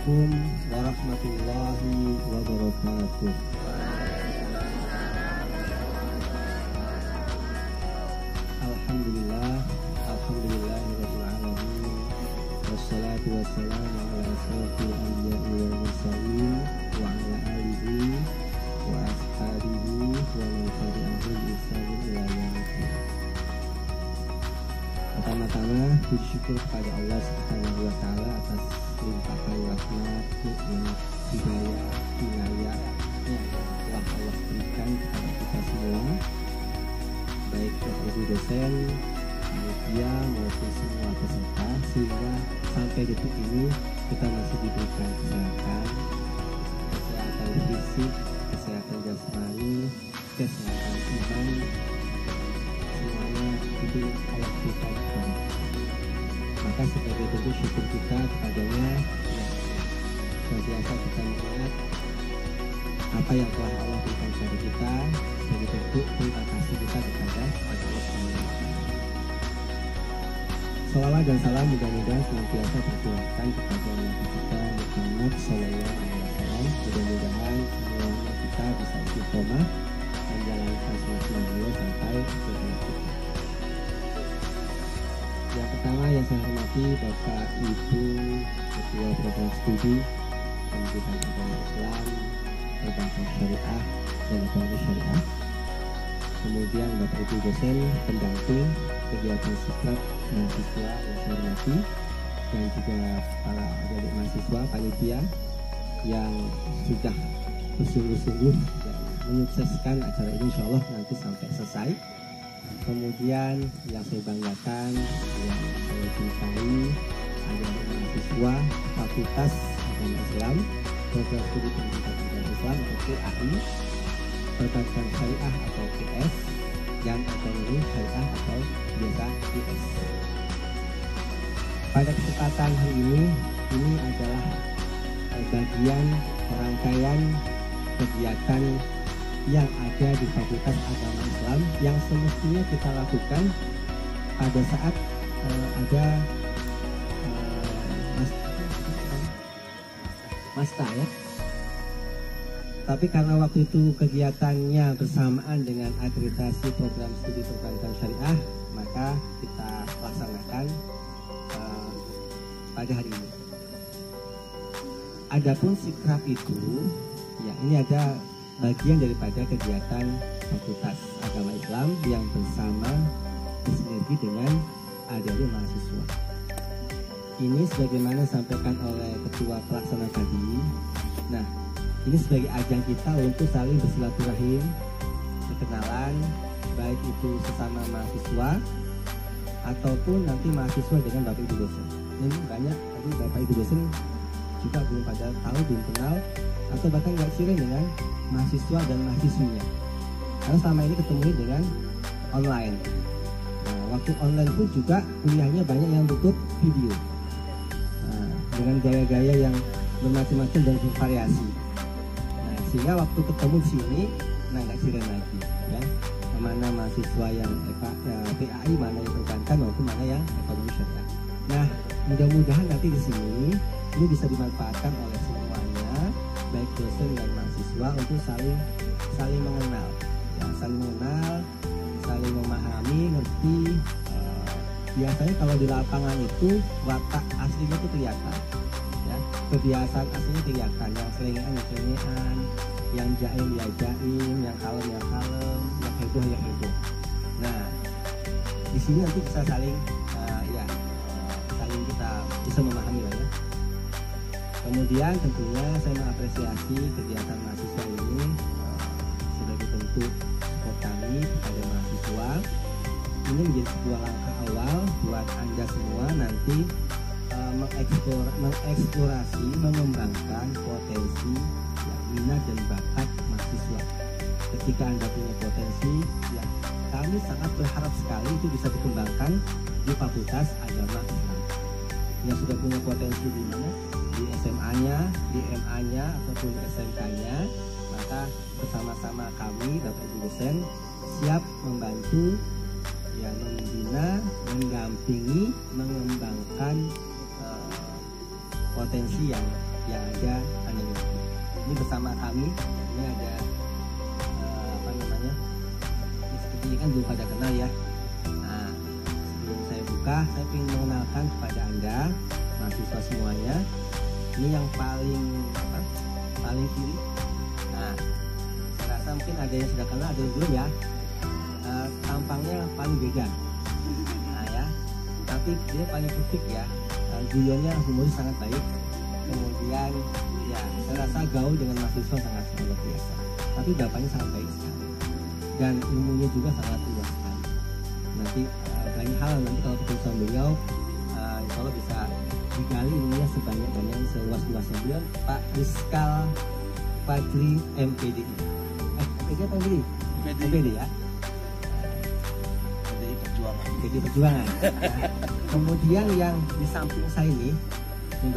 Assalamualaikum warahmatullahi wabarakatuh. Alhamdulillahirabbil alamin. Wassalatu wassalamu ala asyrofil anbiya'i wal mursalin wa ala alihi wa ashabihi wa man tabi'ahum bi ihsanin ila yaumil. Pertama-tama puji syukur kepada Allah Subhanahu wa taala atas limpahan rahmat, nikmat, hidayah, inayah yang telah Allah berikan kepada kita semua, baik Bapak Ibu dosen, panitia maupun semua peserta, sehingga sampai detik ini kita masih diberikan kesehatan fisik, kesehatan jasmani, kesehatan iman, semuanya itu Allah berikan kepada kita. Maka sebagai bentuk syukur kita kepadanya, senantiasa kita mengingat apa yang telah Allah berikan kepada kita sebagai bentuk terima kasih kita kepada Allah SWT. Salawat dan salam mudah-mudahan senantiasa tercurahkan kepada Nabi kita Muhammad SAW. Mudah-mudahan semuanya kita bisa istiqomah menjalankan sunnah beliau sampai akhir hayat. Yang pertama yang saya hormati Bapak Ibu Ketua Program Studi Pendidikan Agama Islam, Perbankan Syariah dan Ekonomi Syariah. Kemudian Bapak Ibu dosen pendamping kegiatan sikap mahasiswa yang saya hormati, dan juga para adik mahasiswa panitia yang sudah bersungguh-sungguh menyukseskan acara ini, insya Allah nanti sampai selesai. Kemudian yang saya banggakan, yang saya cintai adalah mahasiswa Fakultas Agama Islam, Program Studi Pendidikan Agama Islam atau PAI, Perbankan Syariah atau PS, dan Ekonomi Syariah atau biasa IS. Pada kesempatan hari ini adalah bagian rangkaian kegiatan yang ada di Fakultas Agama Islam yang semestinya kita lakukan pada saat ada Masta ya. Tapi karena waktu itu kegiatannya bersamaan dengan akreditasi program studi perbankan syariah, maka kita laksanakan pada hari ini. Adapun sikrap itu, ya ini ada bagian daripada kegiatan Fakultas Agama Islam yang bersama bersinergi dengan adik-adik mahasiswa. Ini sebagaimana disampaikan oleh Ketua Pelaksana tadi. Nah, ini sebagai ajang kita untuk saling bersilaturahim, berkenalan, baik itu sesama mahasiswa ataupun nanti mahasiswa dengan Bapak Ibu dosen. Ini banyak tadi Bapak Ibu dosen juga belum pada tahu, belum kenal, atau bahkan nggak sering dengan mahasiswa dan mahasiswinya, karena selama ini ketemu dengan online. Nah, waktu online pun juga kuliahnya banyak yang butuh video, dengan gaya-gaya yang bermacam-macam dan bervariasi. Nah, sehingga waktu ketemu di sini, nggak sering lagi, ya. Mana mahasiswa yang PAI, mana yang perbankan maupun mana yang ekonomi syariah. Nah, mudah-mudahan nanti di sini ini bisa dimanfaatkan oleh semuanya, baik dosen dan mahasiswa, untuk saling mengenal, ya, saling memahami, ngerti. Biasanya kalau di lapangan itu watak aslinya itu kelihatan, ya, kebiasaan aslinya kelihatan, yang selengean, yang jaim ya jaim, yang kalem, yang heboh. Nah, di sini nanti bisa saling kita bisa memahami lah ya. Kemudian tentunya saya mengapresiasi kegiatan mahasiswa ini sebagai bentuk support kami kepada mahasiswa. Ini menjadi sebuah langkah awal buat Anda semua nanti mengeksplorasi, mengembangkan potensi, ya, minat dan bakat mahasiswa. Ketika Anda punya potensi, ya, kami sangat berharap sekali itu bisa dikembangkan di Fakultas Agama Islam. Yang sudah punya potensi di mana? Di SMA-nya, di MA-nya, ataupun SMK-nya, maka bersama-sama kami, Bapak Ibu dosen, siap membantu, ya, membina, mendampingi, mengembangkan potensi yang yang ada Anda miliki. Ini bersama kami, ini ada apa namanya, ini seperti kan belum pada kenal ya. Nah, sebelum saya buka, saya ingin mengenalkan kepada Anda mahasiswa semuanya. Ini yang paling kiri. Nah, saya rasa mungkin ada yang sudah kenal, ada yang belum ya. Tampangnya paling beda. Nah ya, tapi dia paling putih ya. Beliaunya humoris sangat baik. Kemudian ya, saya rasa gaul dengan mahasiswa sangat luar biasa. Tapi bapaknya sangat baik sekali. Dan ilmunya juga sangat luas sekali. Nanti banyak hal nanti kalau ketemu sama beliau, insya Allah bisa digali ilmunya sebanyak-banyaknya, seluas-luasnya. Beliau Pak Rizkal Fadli MPD. MPD apa MPD? MPD ya. Jadi perjuangan. Kemudian yang di samping saya ini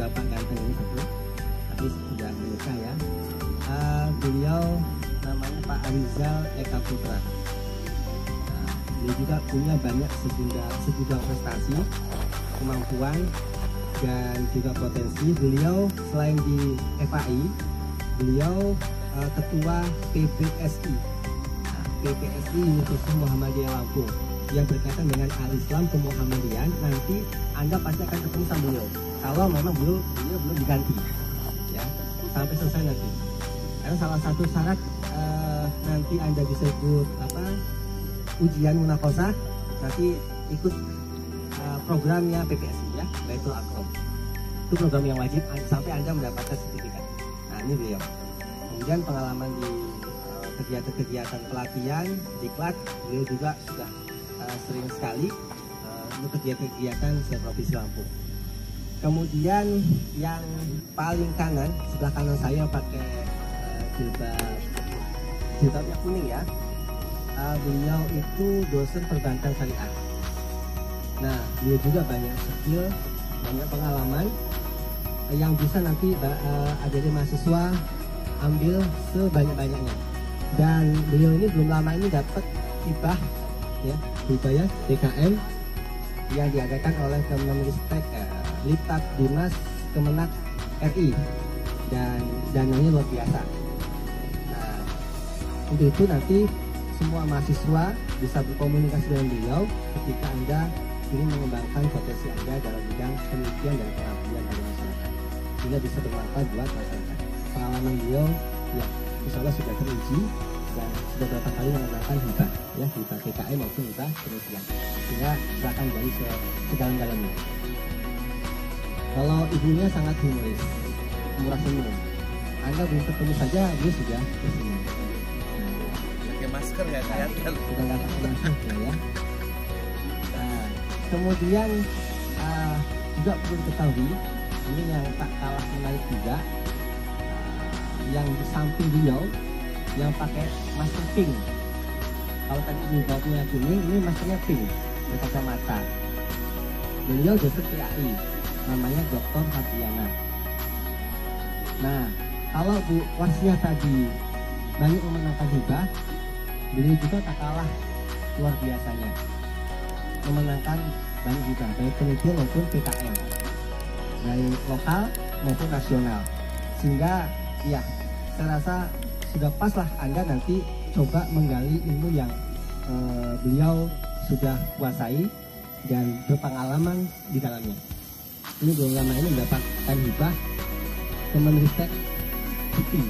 bapak ganteng ini satu, tapi sudah menikah ya. Beliau namanya Pak Arizal Eka Putra. Dia juga punya banyak segudang prestasi, kemampuan dan juga potensi. Beliau selain di FAI, beliau ketua PPSI, PPSI Universitas Muhammadiyah Lampung, yang berkaitan dengan al-Islam kemuhammadian. Nanti Anda pasti akan ketemu sama beliau kalau memang beliau belum diganti ya, sampai selesai nanti. Karena salah satu syarat nanti Anda bisa ikut ujian munaqosyah, nanti ikut programnya PPSI ya, Baitul Akram. Itu program yang wajib sampai Anda mendapatkan sertifikat. Nah, ini beliau. Kemudian pengalaman di kegiatan-kegiatan pelatihan diklat, beliau juga sudah sering sekali untuk kegiatan se-Provinsi Lampung. Kemudian yang paling kanan, sebelah kanan saya pakai jilbabnya kuning ya. Beliau itu dosen perbankan syariah. Nah, beliau juga banyak skill, banyak pengalaman yang bisa nanti adik mahasiswa ambil sebanyak-banyaknya. Dan beliau ini belum lama ini dapat hibah ya DKM yang diadakan oleh Kemenristek Litat Dinas Kemenak RI, dan dananya luar biasa. Nah, untuk itu nanti semua mahasiswa bisa berkomunikasi dengan beliau ketika Anda ingin mengembangkan potensi Anda dalam bidang penelitian dan pengabdian pada masyarakat, sehingga bisa bermanfaat buat masyarakat. Pengalaman beliau ya insya Allah sudah teruji dan sudah berapa kali menggunakan hibah ya, hibah TKM maupun hibah penelitian, sehingga silakan gali sedalam-dalamnya. Kalau ibunya sangat humoris, murah senyum, Anda belum ketemu saja dia sudah tersenyum. Pakai masker ya kelihatan. Sudah dapat masker ya. Nah, kemudian juga perlu diketahui, ini yang tak kalah menarik juga, yang di samping beliau yang pakai masker pink. Kalau tadi jilbabnya kuning, ini maskernya pink berkacamata. Beliau dosen PAI, namanya Dr. Fabiana. Nah, kalau Bu Wasnya tadi banyak memenangkan hibah, beliau juga tak kalah luar biasanya memenangkan banyak hibah, baik penelitian maupun PKM, baik lokal maupun nasional. Sehingga ya, saya rasa sudah pas lah Anda nanti coba menggali ilmu yang beliau sudah kuasai dan berpengalaman di dalamnya. Ini belum lama ini mendapatkan hibah Kemenristek Dikti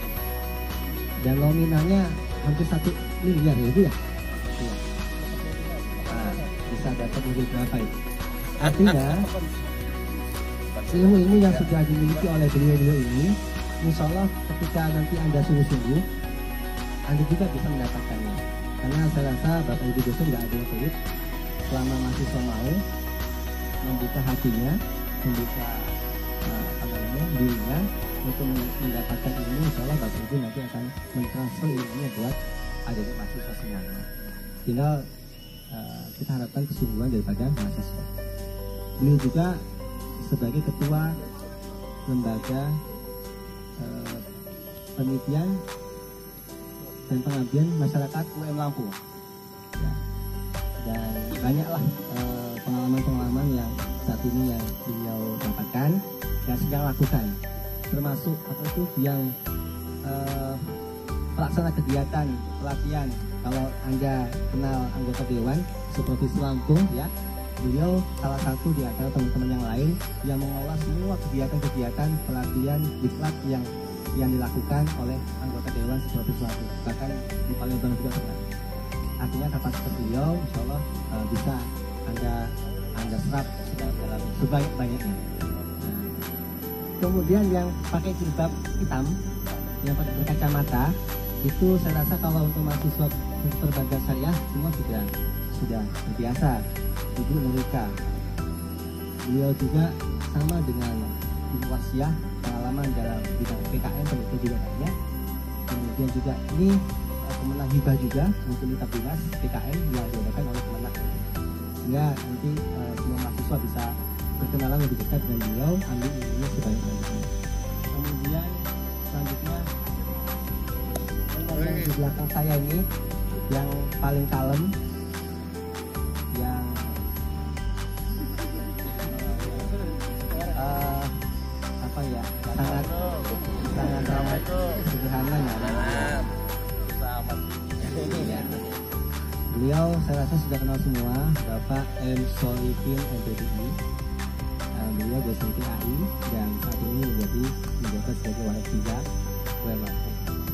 dan nominalnya hampir 1 miliar ya Bu ya. Nah, bisa dapat lebih berapa itu? Artinya ilmu-ilmu yang sudah dimiliki oleh beliau ini, insya Allah ketika nanti Anda sungguh-sungguh, Anda juga bisa mendapatkannya. Karena saya rasa Bapak Ibu dosen nggak ada yang sulit selama mahasiswa mau membuka hatinya, membuka dirinya untuk mendapatkan ilmu. Insya Allah Bapak Ibu nanti akan mentransfer ilmunya buat adik mahasiswa semuanya. Tinggal kita harapkan kesungguhan daripada mahasiswa. Beliau juga sebagai ketua lembaga penelitian dan pengabdian masyarakat UM Lampung ya. Dan banyaklah pengalaman-pengalaman yang saat ini yang beliau dapatkan dan sedang lakukan termasuk apa itu yang pelaksana kegiatan pelatihan. Kalau Anda kenal anggota Dewan Provinsi Lampung ya, beliau salah satu di antara teman-teman yang lain yang mengelola semua kegiatan-kegiatan pelatihan diklat yang dilakukan oleh anggota Dewan Provinsi Lampung, bahkan di Palembang juga pernah. Artinya kapasitas beliau insya Allah bisa anda serap dalam sebanyak-banyaknya. Nah, kemudian yang pakai jilbab hitam, yang pakai berkacamata, itu saya rasa kalau untuk mahasiswa berbagai syariah semua sudah terbiasa. Ibu Nurika, beliau juga sama dengan Ibu Wasiah, pengalaman dalam bidang PKN penelitian juga banyak. Kemudian juga ini pemenang hibah juga untuk kitab dinas PKN yang diadakan oleh Kemenak, sehingga nanti semua mahasiswa bisa berkenalan lebih dekat dengan beliau, ambil ilmunya sebanyak-banyaknya. Kemudian selanjutnya yang di belakang saya ini yang paling kalem, yang apa ya, sangat sederhana ya. Beliau saya rasa sudah kenal semua, Bapak M. Solihin MPDI. Beliau dosen PAI dan saat ini menjabat sebagai Wahed 3 UMAP.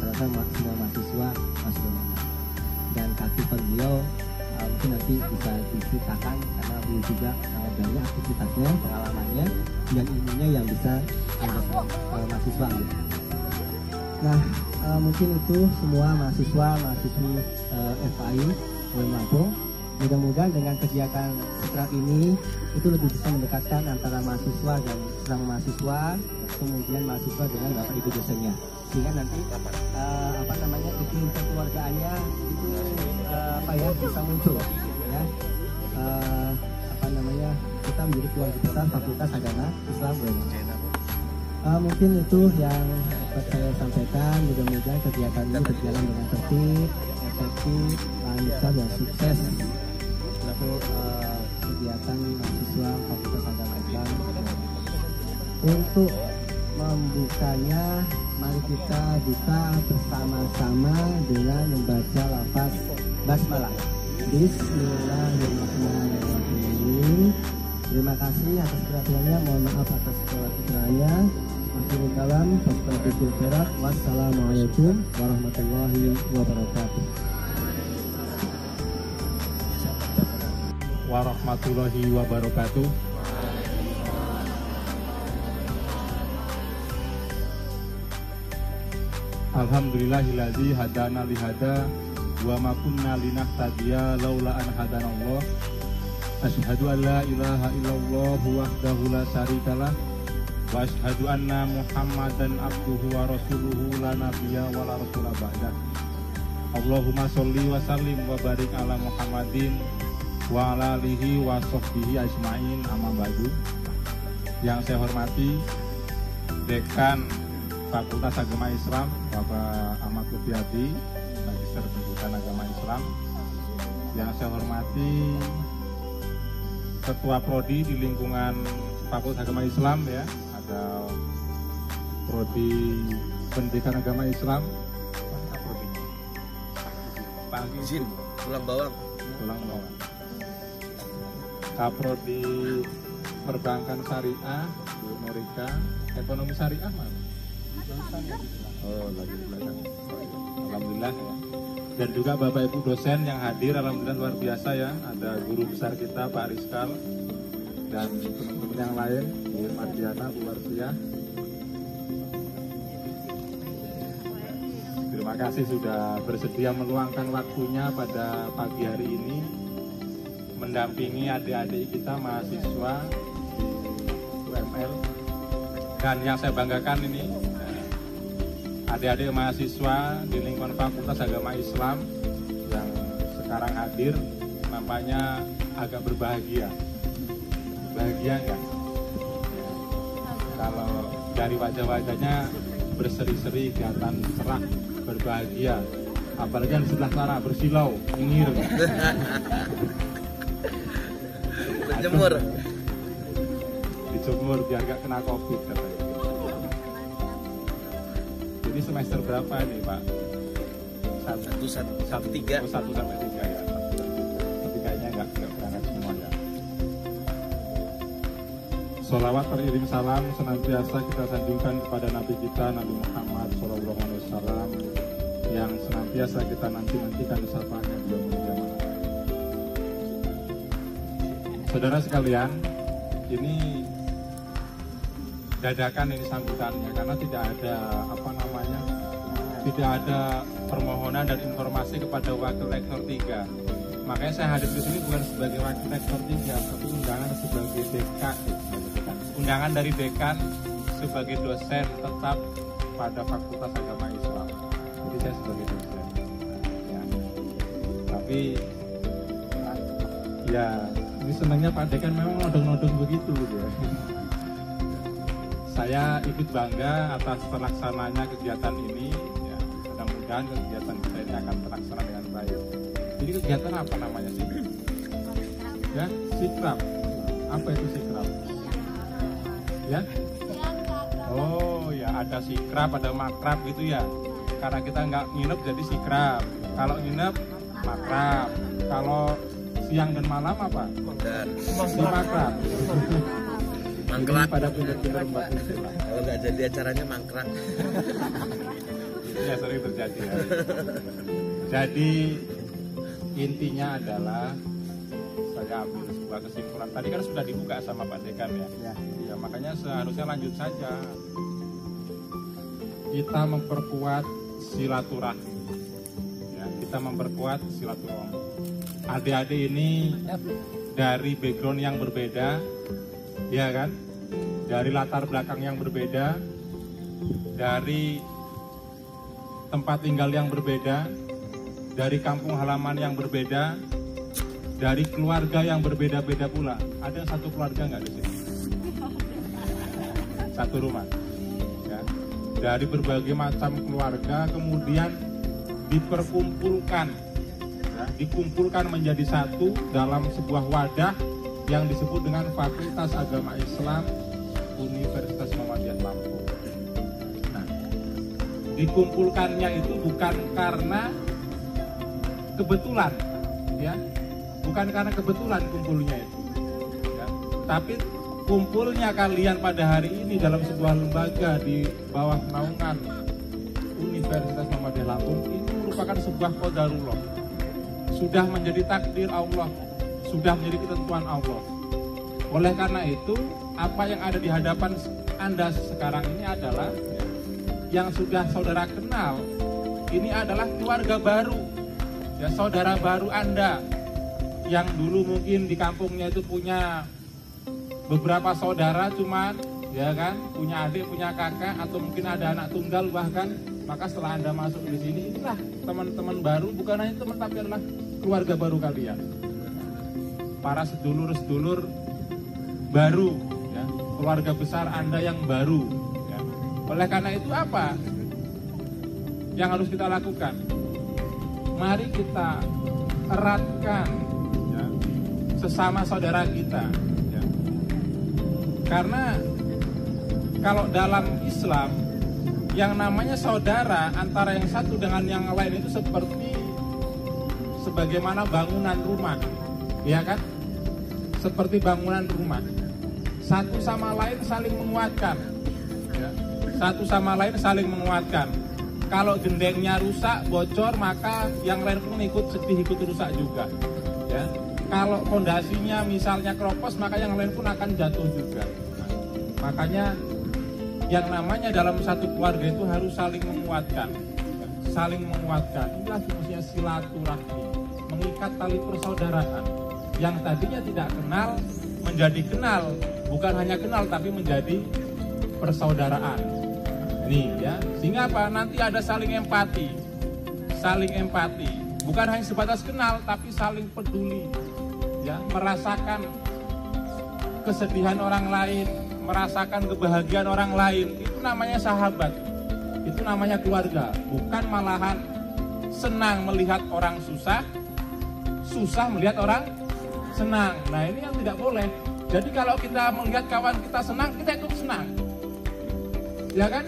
Saya rasa semua mahasiswa masuk UMAP. Dan aktifan beliau mungkin nanti bisa diceritakan karena beliau juga sangat banyak aktivitasnya, pengalamannya dan ilmunya yang bisa mahasiswa ambil. Nah, mungkin itu semua mahasiswi FAI Lampung. Mudah-mudahan dengan kegiatan seperti ini itu lebih bisa mendekatkan antara mahasiswa dan sesama mahasiswa, kemudian mahasiswa dengan bapak ibu dosennya, sehingga nanti iklim kekeluargaannya itu bisa muncul ya. Kita menjadi keluarga besar Fakultas Agama Islam UNM. Mungkin itu yang dapat saya sampaikan. Mudah-mudahan kegiatan ini berjalan dengan tertib, efektif, lancar dan sukses untuk kegiatan mahasiswa Fakultas Agama Islam. Untuk membukanya, mari kita buka bersama-sama dengan membaca lafaz basmalah. Bismillahirrahmanirrahim. Terima kasih atas perhatiannya, mohon maaf atas kekurangannya. Akhirul kalam, wassalamualaikum warahmatullahi wabarakatuh. Warahmatullahi wabarakatuh. Alhamdulillahillazi hadana lihada wa ma kunna linahtadiya laula an hadanallah. Asyhadu an la ilaha illallah wahdahu la syarikalah wa asyhadu anna Muhammadan abduhu wa rasuluhu la nabiyya wa la rasula ba'dah. Allahumma sholli wa sallim wa barik ala Muhammadin wa ala alihi wa sahbihi ajmain, amma ba'du. Yang saya hormati Dekan Fakultas Agama Islam Bapak Ahmad Lutfiadi, Magister Pendidikan Agama Islam. Yang saya hormati Ketua Prodi di lingkungan Fakultas Agama Islam ya, ada Prodi Pendidikan Agama Islam, Pak Izin, tulang bawang. Kaprodi Perbankan Syariah, Bu Nurika, Ekonomi Syariah mana? Oh, lagi di belakang. Alhamdulillah ya. Dan juga Bapak Ibu dosen yang hadir, alhamdulillah luar biasa ya. Ada guru besar kita Pak Rizkal dan teman-teman yang lain, Bu Mardiana, Bu Warsiah. Terima kasih sudah bersedia meluangkan waktunya pada pagi hari ini mendampingi adik-adik kita mahasiswa di UML. Dan yang saya banggakan ini adik-adik mahasiswa di lingkungan Fakultas Agama Islam yang sekarang hadir nampaknya agak berbahagia. Bahagia nggak? Kalau dari wajah-wajahnya berseri-seri, kelihatan cerah, berbahagia. Apalagi yang di sebelah sana bersilau, nyengir. Dijemur. Dijemur biar gak kena COVID katanya. Ini semester berapa nih Pak? 1 sampai 3. 1 sampai 3 ya. Tapi kayaknya nggak berangkat semua ya. Sholawat teriring salam senantiasa kita sanjungkan kepada Nabi kita Nabi Muhammad SAW yang senantiasa kita nantikan sapanya di yaumul qiyamah. Saudara sekalian, ini dadakan ini sambutannya karena tidak ada tidak ada permohonan dan informasi kepada wakil rektor 3. Makanya saya hadir di sini bukan sebagai wakil rektor 3, tapi undangan sebagai dekan. Undangan dari dekan sebagai dosen tetap pada Fakultas Agama Islam. Jadi saya sebagai dosen. Ya. Tapi ya ini senangnya Pak Dekan memang nodong-nodong begitu gitu ya. Saya ikut bangga atas terlaksananya kegiatan ini. Ya, mudah-mudahan kegiatan kita ini akan terlaksana dengan baik. Jadi kegiatan apa namanya sih? Ya, sikrab. Apa itu sikrab? Ya? Oh ya, ada sikrab, ada makrab gitu ya. Karena kita nggak nginep jadi sikrab. Kalau nginep makrab. Kalau siang dan malam apa? Si makrab. Mangkrak. Pada pindah-pindah mbak. Kalau nggak jadi acaranya mangkrak. Ya sering terjadi ya. Jadi intinya adalah saya ambil sebuah kesimpulan. Tadi kan sudah dibuka sama Pak Dekan ya. Ya makanya seharusnya lanjut saja. Kita memperkuat silaturahmi. Ya, kita memperkuat silaturahmi. Adik-adik ini dari background yang berbeda, ya kan? Dari latar belakang yang berbeda, dari tempat tinggal yang berbeda, dari kampung halaman yang berbeda, dari keluarga yang berbeda-beda pula. Ada satu keluarga nggak di sini? Satu rumah. Ya. Dari berbagai macam keluarga, kemudian diperkumpulkan, ya, dikumpulkan menjadi satu dalam sebuah wadah yang disebut dengan Fakultas Agama Islam Universitas Muhammadiyah Lampung. Nah, dikumpulkannya itu bukan karena kebetulan, ya, bukan karena kebetulan kumpulnya itu, ya. Tapi kumpulnya kalian pada hari ini dalam sebuah lembaga di bawah naungan Universitas Muhammadiyah Lampung ini merupakan sebuah qadarullah. Sudah menjadi takdir Allah, sudah menjadi ketentuan Allah. Oleh karena itu, apa yang ada di hadapan Anda sekarang ini adalah yang sudah saudara kenal. Ini adalah keluarga baru, ya, saudara baru Anda yang dulu mungkin di kampungnya itu punya beberapa saudara cuman, ya kan, punya adik, punya kakak, atau mungkin ada anak tunggal bahkan. Maka setelah Anda masuk di sini, inilah teman-teman baru, bukan hanya teman tapi adalah keluarga baru kalian. Para sedulur-sedulur baru, ya, keluarga besar Anda yang baru. Ya. Oleh karena itu apa yang harus kita lakukan? Mari kita eratkan, ya, sesama saudara kita. Ya. Karena kalau dalam Islam yang namanya saudara antara yang satu dengan yang lain itu seperti sebagaimana bangunan rumah, ya kan? Seperti bangunan rumah. Satu sama lain saling menguatkan, ya. Satu sama lain saling menguatkan. Kalau gendengnya rusak, bocor, maka yang lain pun ikut sedih, ikut rusak juga, ya. Kalau fondasinya misalnya keropos, maka yang lain pun akan jatuh juga. Nah, makanya yang namanya dalam satu keluarga itu harus saling menguatkan, saling menguatkan. Inilah fungsinya silaturahmi, mengikat tali persaudaraan. Yang tadinya tidak kenal menjadi kenal, bukan hanya kenal tapi menjadi persaudaraan. Nih ya, sehingga apa? Nanti ada saling empati, bukan hanya sebatas kenal tapi saling peduli, ya, merasakan kesedihan orang lain, merasakan kebahagiaan orang lain. Itu namanya sahabat, itu namanya keluarga. Bukan malahan senang melihat orang susah, susah melihat orang senang. Nah ini yang tidak boleh. Jadi kalau kita melihat kawan kita senang, kita ikut senang, ya kan?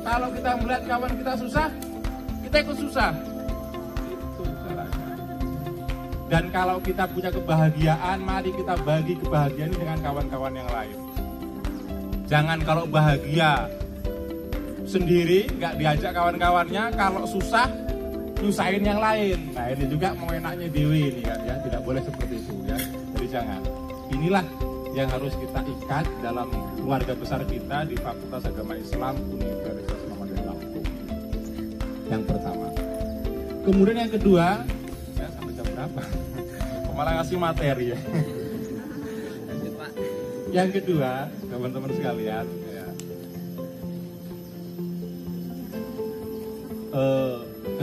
Kalau kita melihat kawan kita susah, kita ikut susah. Itu caranya. Dan kalau kita punya kebahagiaan, mari kita bagi kebahagiaan ini dengan kawan-kawan yang lain. Jangan kalau bahagia sendiri, nggak diajak kawan-kawannya, kalau susah, nyusahin yang lain. Nah ini juga mau enaknya dewi ini kan ya, tidak boleh seperti itu ya. Jadi jangan. Inilah yang harus kita ikat dalam keluarga besar kita di Fakultas Agama Islam Universitas Muhammadiyah Lampung. Yang pertama. Kemudian yang kedua, ya sampai jam berapa? Malah ngasih materi ya. Yang kedua, teman-teman sekalian, ya,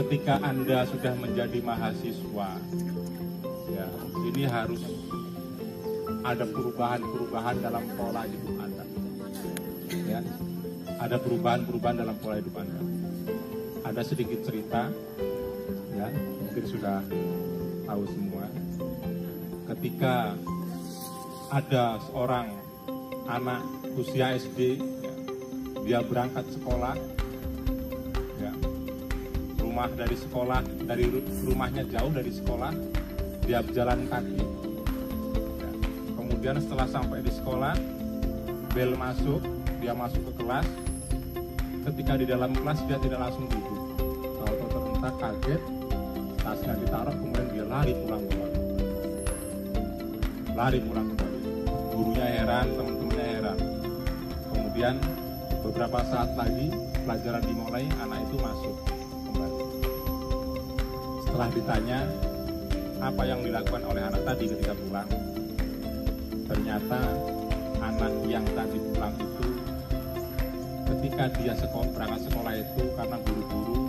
ketika Anda sudah menjadi mahasiswa, ya, ini harus ada perubahan-perubahan dalam pola hidup Anda. Ya, ada perubahan-perubahan dalam pola hidup Anda. Ada sedikit cerita, ya, mungkin sudah tahu semua. Ketika ada seorang anak usia SD, ya, dia berangkat sekolah, ya, dari rumahnya jauh dari sekolah, dia berjalan kaki. Ya. Kemudian setelah sampai di sekolah, bel masuk, dia masuk ke kelas. Ketika di dalam kelas dia tidak langsung duduk, tahu-tahu terbentak, kaget, tasnya ditaruh, kemudian dia lari pulang kembali. Gurunya heran, teman-temannya heran. Kemudian beberapa saat lagi pelajaran dimulai, anak itu masuk kembali. Setelah ditanya apa yang dilakukan oleh anak tadi ketika pulang, ternyata anak yang tadi pulang itu ketika dia berangkat sekolah itu karena buru-buru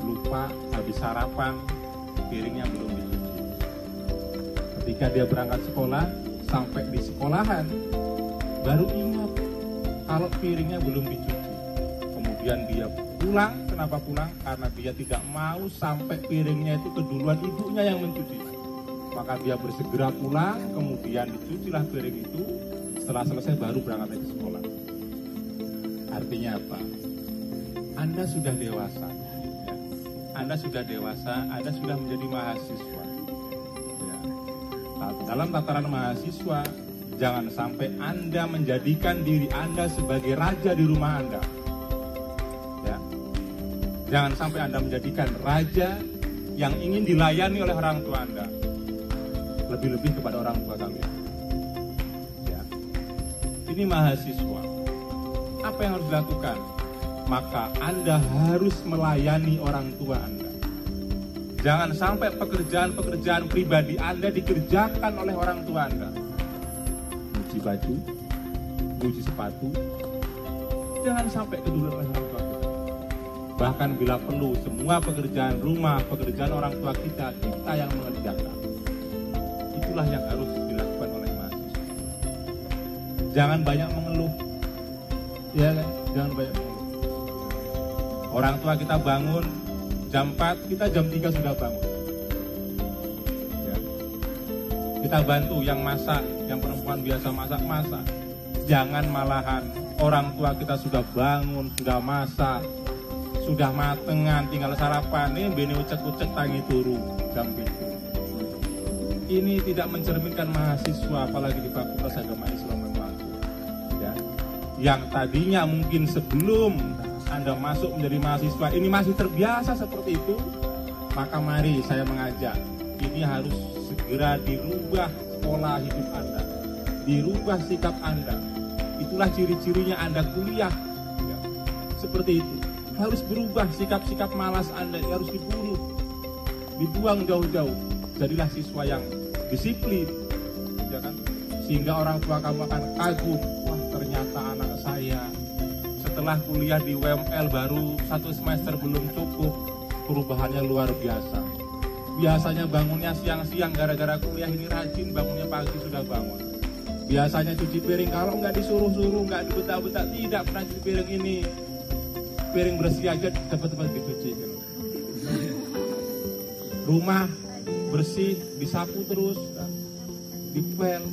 lupa habis sarapan, piringnya belum dicuci. Ketika dia berangkat sekolah, sampai di sekolahan baru ingat kalau piringnya belum dicuci. Kemudian dia pulang. Kenapa pulang? Karena dia tidak mau sampai piringnya itu keduluan ibunya yang mencuci. Maka dia bersegera pulang, kemudian dicucilah piring itu. Setelah selesai baru berangkat ke sekolah. Artinya apa? Anda sudah dewasa, ya. Anda sudah dewasa, Anda sudah menjadi mahasiswa. Dalam tataran mahasiswa, jangan sampai Anda menjadikan diri Anda sebagai raja di rumah Anda. Ya. Jangan sampai Anda menjadikan raja yang ingin dilayani oleh orang tua Anda. Lebih-lebih kepada orang tua kalian. Ya. Ini mahasiswa. Apa yang harus dilakukan? Maka Anda harus melayani orang tua Anda. Jangan sampai pekerjaan-pekerjaan pribadi Anda dikerjakan oleh orang tua Anda. Cuci baju, cuci sepatu, jangan sampai keduluan oleh orang tua kita. Bahkan bila perlu, semua pekerjaan rumah, pekerjaan orang tua kita yang mengerjakan. Itulah yang harus dilakukan oleh mahasiswa. Jangan banyak mengeluh. Ya kan? Jangan banyak mengeluh. Orang tua kita bangun jam 4, kita jam 3 sudah bangun. Ya. Kita bantu yang masak, yang perempuan biasa masak. Jangan malahan orang tua kita sudah bangun, sudah masak, sudah matengan, tinggal sarapan, ini bene ucek-ucek tangi turu jam 7. Ini tidak mencerminkan mahasiswa, apalagi di Fakultas Agama Islam Lampung. Ya. Yang tadinya mungkin sebelum Anda masuk menjadi mahasiswa ini masih terbiasa seperti itu, maka mari saya mengajak, ini harus segera dirubah pola hidup Anda, dirubah sikap Anda. Itulah ciri-cirinya Anda kuliah, ya. Seperti itu, harus berubah sikap-sikap malas Anda, harus dibuang jauh-jauh. Jadilah siswa yang disiplin, ya kan? Sehingga orang tua kamu akan kagum, wah ternyata anak saya setelah kuliah di UML baru 1 semester belum cukup, perubahannya luar biasa. Biasanya bangunnya siang-siang, gara-gara kuliah ini rajin, bangunnya pagi sudah bangun. Biasanya cuci piring, kalau nggak disuruh-suruh, nggak dibetak-betak, tidak pernah cuci piring ini. Piring bersih aja cepat-cepat dicuci. Rumah bersih, disapu terus, dipel.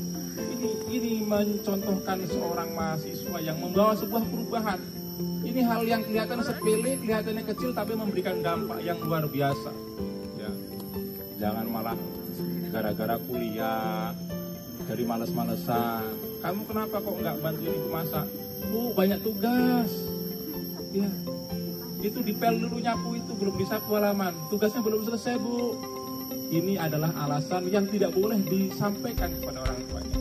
Ini mencontohkan seorang mahasiswa yang membawa sebuah perubahan. Ini hal yang kelihatan sepele, kelihatannya kecil, tapi memberikan dampak yang luar biasa. Ya. Jangan malah gara-gara kuliah, dari males-malesan. Kamu kenapa kok nggak bantu ibu masak? Bu, banyak tugas. Ya, itu dipel dulu nyapu itu belum disapu halaman. Tugasnya belum selesai, Bu. Ini adalah alasan yang tidak boleh disampaikan kepada orang tuanya.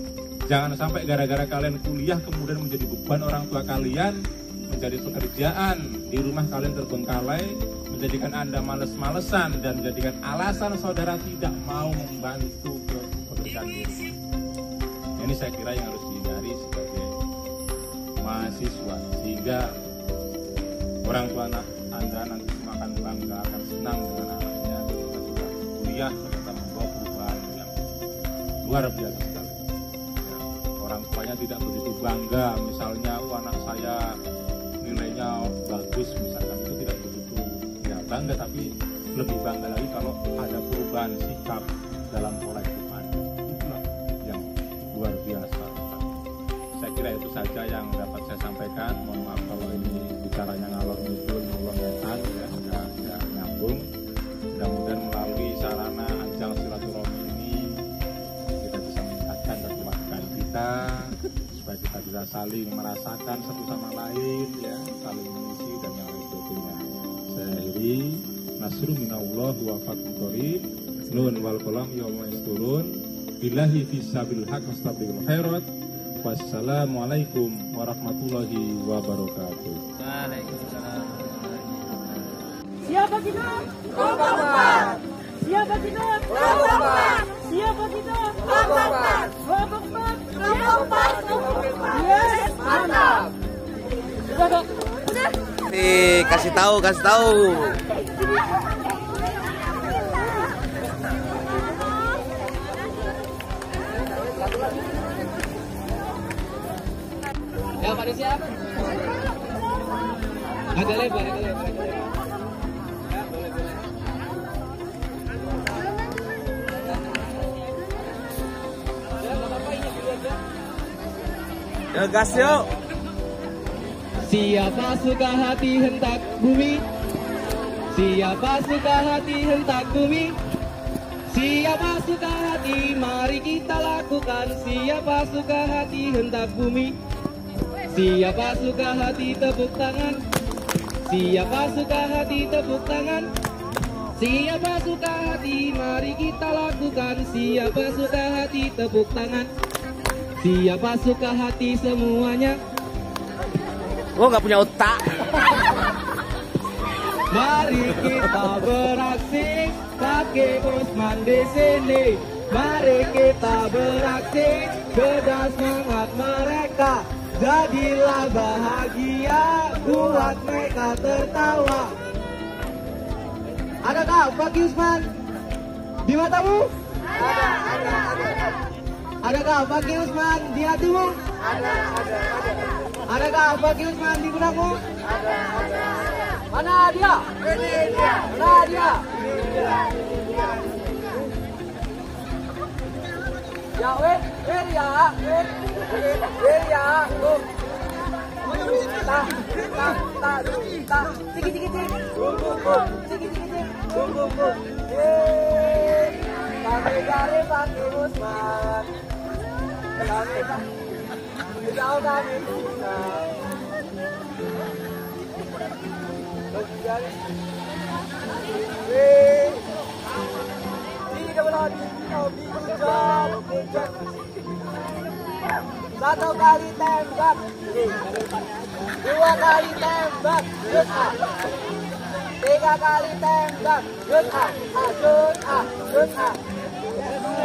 Jangan sampai gara-gara kalian kuliah kemudian menjadi beban orang tua kalian, menjadi pekerjaan di rumah kalian terbengkalai, menjadikan Anda males-malesan dan menjadikan alasan saudara tidak mau membantu ke pekerjaan di rumah. Ini saya kira yang harus dihindari sebagai mahasiswa, sehingga orang tua Anda nanti akan bangga, akan senang dengan anaknya ketika sudah kuliah ternyata membawa perubahan yang luar biasa sekali. Ya, orang tuanya tidak begitu bangga, misalnya anak saya nilainya bagus, misalkan, itu tidak begitu ya bangga, tapi lebih bangga lagi kalau ada perubahan sikap dalam pola hidup Anda. Itulah yang luar biasa. Saya kira itu saja yang dapat saya sampaikan. Mohon maaf kalau ini bicaranya ngalor ngidul, ngomong ngetan, ya nggak nyambung. Mudah-mudahan melalui sarana ajang silaturahmi ini kita bisa meningkatkan kekeluargaan kita, supaya kita bisa saling merasakan satu sama lain, ya, saling mengisi dan yang lain sebagainya. Saya akhiri, nasrun minallah wa fathun qarib, nun wal qalam yawma yasturun, billahi fisabil haq wastabil khairat. Wassalamualaikum warahmatullahi wabarakatuh. Waalaikumsalam. Siapa kita? Kompak. Siapa kita? Kompak. Siapa kita? Kompak. Kompak. Kompak. Yes, mantap. Sudah. Kasih tahu. Ya, Pak siap. Agak lebar. Ya gas yuk. Siapa suka hati hentak bumi? Siapa suka hati hentak bumi? Siapa suka hati, mari kita lakukan. Siapa suka hati hentak bumi? Siapa suka hati, tepuk tangan. Siapa suka hati, tepuk tangan. Siapa suka hati, mari kita lakukan. Siapa suka hati, tepuk tangan. Siapa suka hati semuanya? Gua nggak punya otak. Mari kita beraksi, kakek Usman di sini. Mari kita beraksi, beda semangat mereka. Jadilah bahagia, buat mereka tertawa. Adakah Pak Usman di matamu? Ada. Adakah Pak Usman di hatimu? Ada. Adakah Pak Usman di benakmu? Ada. Mana dia? Ini dia. Mana dia? Ya weh ya. Kami Pak Usman. Kami pulang. Satu kali tembak, dua kali tembak, tiga kali tembak,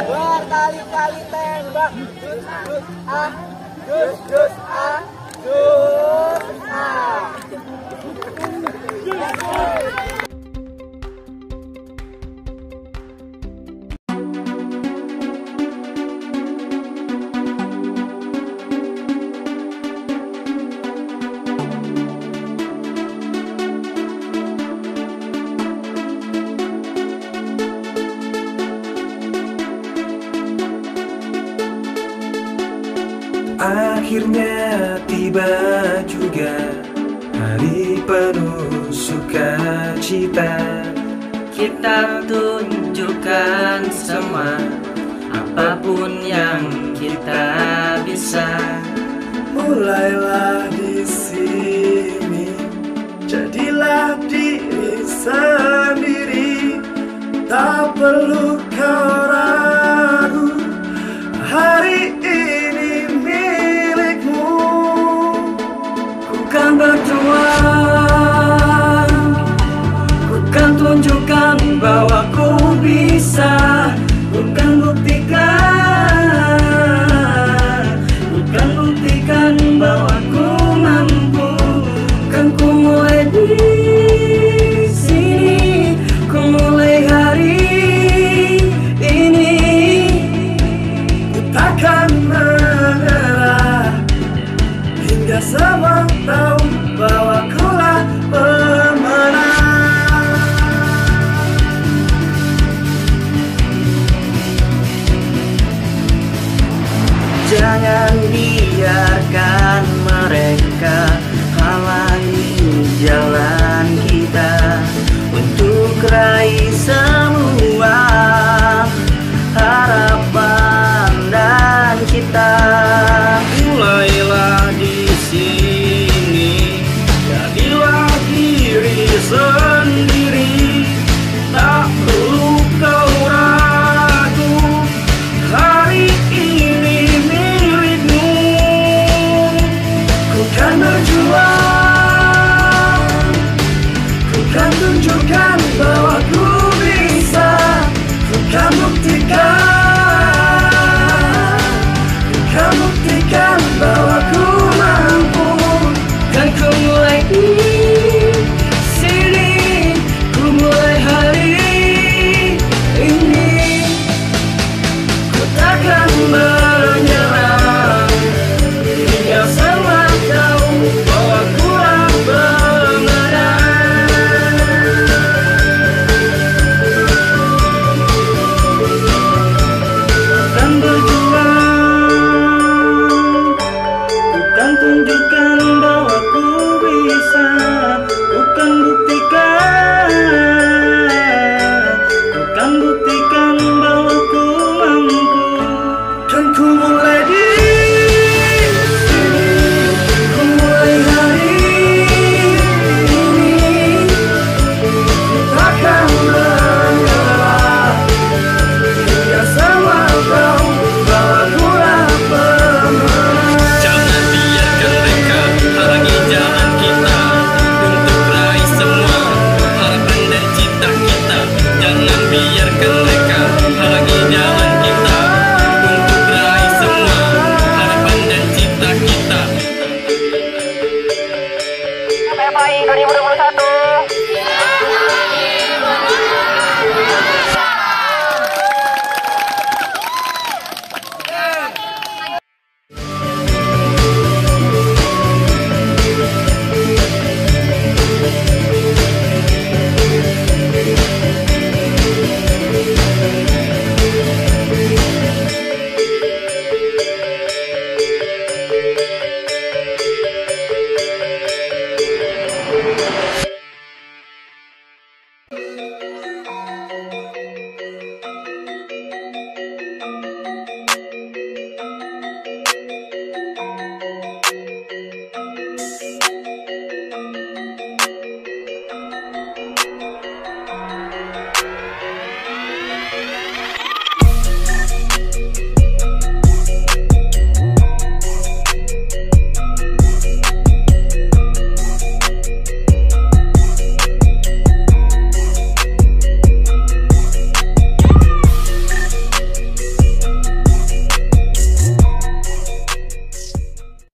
berkali-kali tembak, Akhirnya tiba juga hari penuh sukacita. Kita tunjukkan semua apapun yang kita bisa. Mulailah di sini, jadilah diri sendiri. Tak perlu kau ragu, hari ini milikmu. Ku kan berjuang, ku kan tunjukkan bahwa ku bisa. Ku kan buktikan bahwa ku mampu. Kan ku mulai di sini, ku mulai hari ini. Ku takkan menyerah hingga semua tahu bahwa kulah pemenang. Jangan biarkan mereka halangi jalan kita untuk raih semua harapan dan cita. Mulailah di sini, jadilah diri sendiri. Tak perlu kau ragu, hari ini milikmu. Ku kan berjuang, ku kan tunjukkan bahwa ku bisa. Ku kan buktikan bahwa